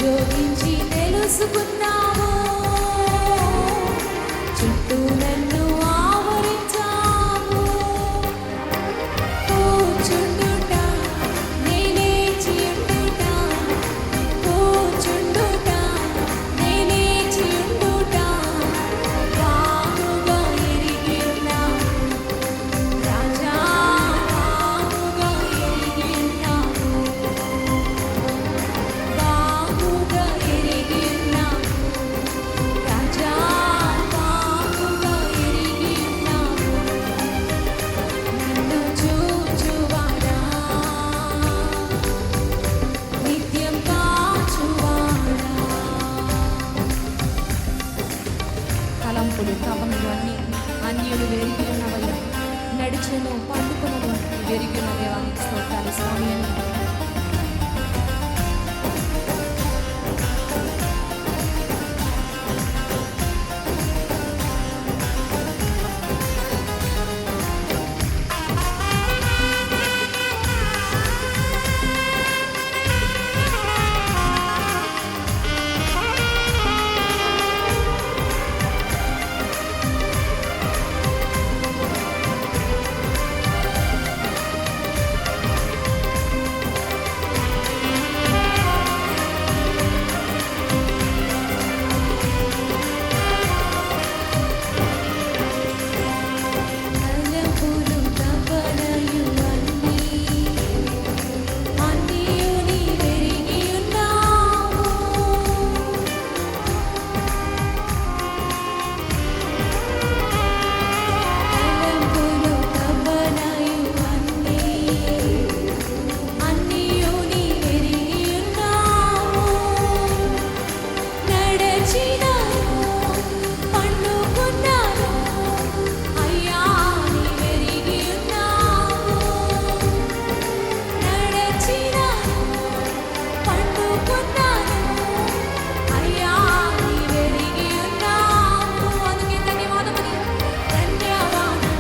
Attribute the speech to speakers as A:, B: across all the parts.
A: శోధించి తెలుసుకున్నావు, చుట్టూ నన్ను ఆవరించావు. కూర్చుండుట నేనేచియుండుట, కూర్చుండుట నేనేచియుండుట బాగుగా ఎరిగియున్నావు రాజా, బాగుగా ఎరిగియున్నావు, బాగుగా ఎరిగియున్నావు రాజా, బాగుగా ఎరిగియున్నావు. నన్ను చూచువాడా, నిత్యం కాచువాడా. తలంపులు తపములు అన్యులు వెరిగి ఉన్నవయ్యా, నడిచెను పండుకును వెరిగి ఉన్న దేవానికి స్తోత్రాలు స్వామి అని. తలంపులు తపనలు అన్నియు నీ వెరిగి ఉన్నావు. తలంపులు తపనలు అన్నియు నీ వెరిగి ఉన్నావు. నడచినాను పండుకున్నాను అయ్యా, నీ వెరిగి ఉన్నావు. నడచినాను పండుకున్నాను అయ్యా, నీ వెరిగి ఉన్నావు. అందుకే ధన్యవాదములు, ధన్యవాదం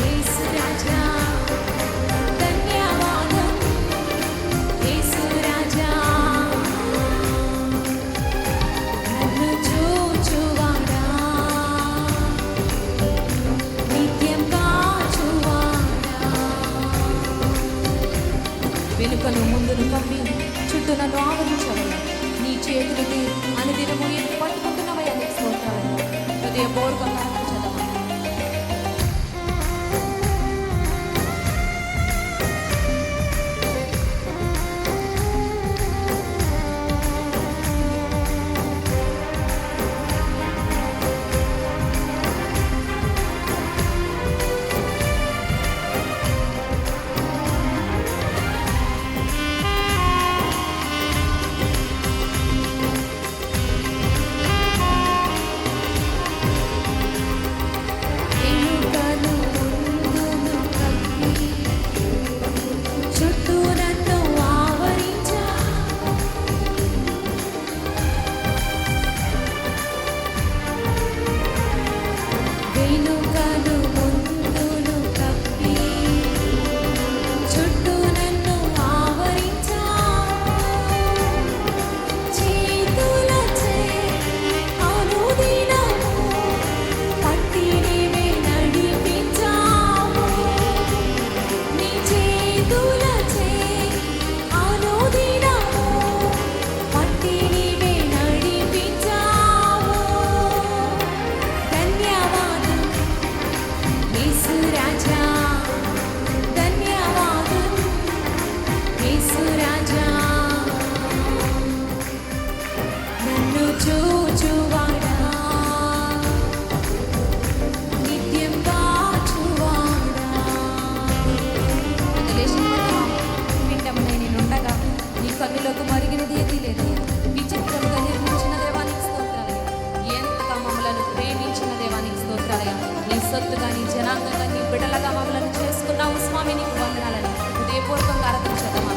A: యేసు రాజా, ధన్యవాదం యేసు రాజా. నన్ను చూచువాడా, నిత్యం కాచువాడా. వెనుకను ముందును కప్పి చుట్టూ నన్ను ఆవరించవయ్యా, నీ చేతులకి అనుదినము ఎత్తి పట్టుకుంటున్నవయ్యా, నీకు స్తోత్రాలు. హృదయపూర్వకంగా చదవాలి. వెనుకను ముందును కప్పి చుట్టూ నన్ను ఆవరించావు. వెనుకను ముందును కప్పి చుట్టూ నన్ను ఆవరించావు. చేతులచే అనుదినము పట్టి నీవే నడిపించావు. నీ చేతులచే అనుదినము పట్టి నీవే నడిపించావు. ధన్యవాదం యేసు రాజా, ధన్యవాదం యేసు రాజా. నన్ను చూచువాడా, నిత్యం కాచువాడా. వింటమునై నేనుండగా నీ కన్నులకు మరిగినది ఏదీ లేదయ్యా. విచిత్రముగా నిర్మించిన దేవానికి స్తోత్రాలయ్యా, ఎంతగా మమ్మలను ప్రేమించిన దేవానికి స్తోత్రాలయ్యా. నీ సొత్తుగా, నీ జనాంగంగా, నీ బిడ్డలుగా మమ్మలను చేసుకున్నావు స్వామి, నీకు వందనాలని హృదయపూర్వకంగా ఆరాధించదమా.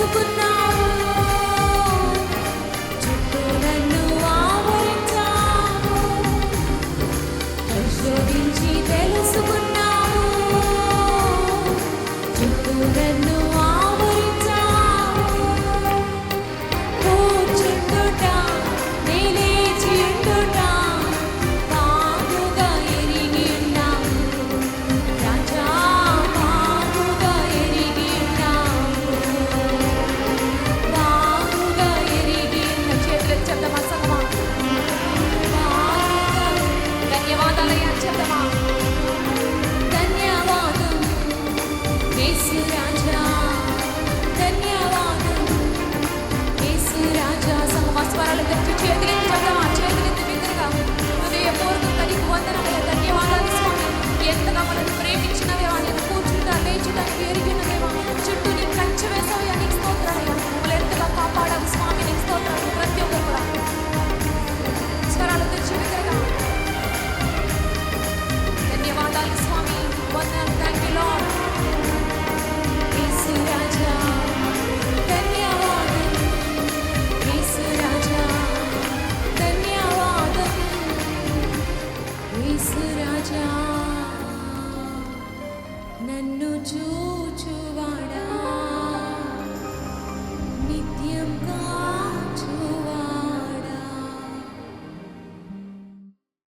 A: తెలుసుకున్నావు, చుట్టూ నన్ను ఆవరించావు, పరిశోధించి తెలుసుకున్నావు, చుట్టూ నన్ను ఆవరించావు. కూర్చుండుట లేచి ఉండుట బాగుగా ఎరిగి ఉన్నావు రాజా, బాగుగా ఎరిగి ఉన్నావు, బాగుగా ఎరిగి ఉన్న చేతులకు చెప్తామా సంగమా, బాగుగా ధన్యవాదాలయ్యా చెప్తామా, ధన్యవాదం యేసు రాజా, ధన్యవాదం యేసు రాజా. సంగమా స్వరాలు తెచ్చి చేతులెత్తి చెప్తామా, చేతులెత్తి బిగ్గరగా హృదయపూర్వకంగా నీకు వందనాలయ్యా, ధన్యవాదాలు స్వామి. ఎంతగా మనల్ని ప్రేమించిన దేవా, నేను కూర్చుంటా లేచుటానికి ఎరిగిన దేవా, చుట్టూ నీకు కంచె వేసావయ్యా, నీకు స్తోత్రాలయ్యా. మమ్మల్ని ఎంతగా కాపాడావు స్వామి, నీకు స్తోత్రాలు. ప్రతి ఒక్కరు కూడా స్వరాలు తెచ్చి బిగ్గరగా ధన్యవాదాలు స్వామి, వందనాలు. Thank you lord. యేసు రాజా ధన్యవాదం, యేసు రాజా ధన్యవాదం, యేసు రాజా. నన్ను చూచువాడా నిత్యం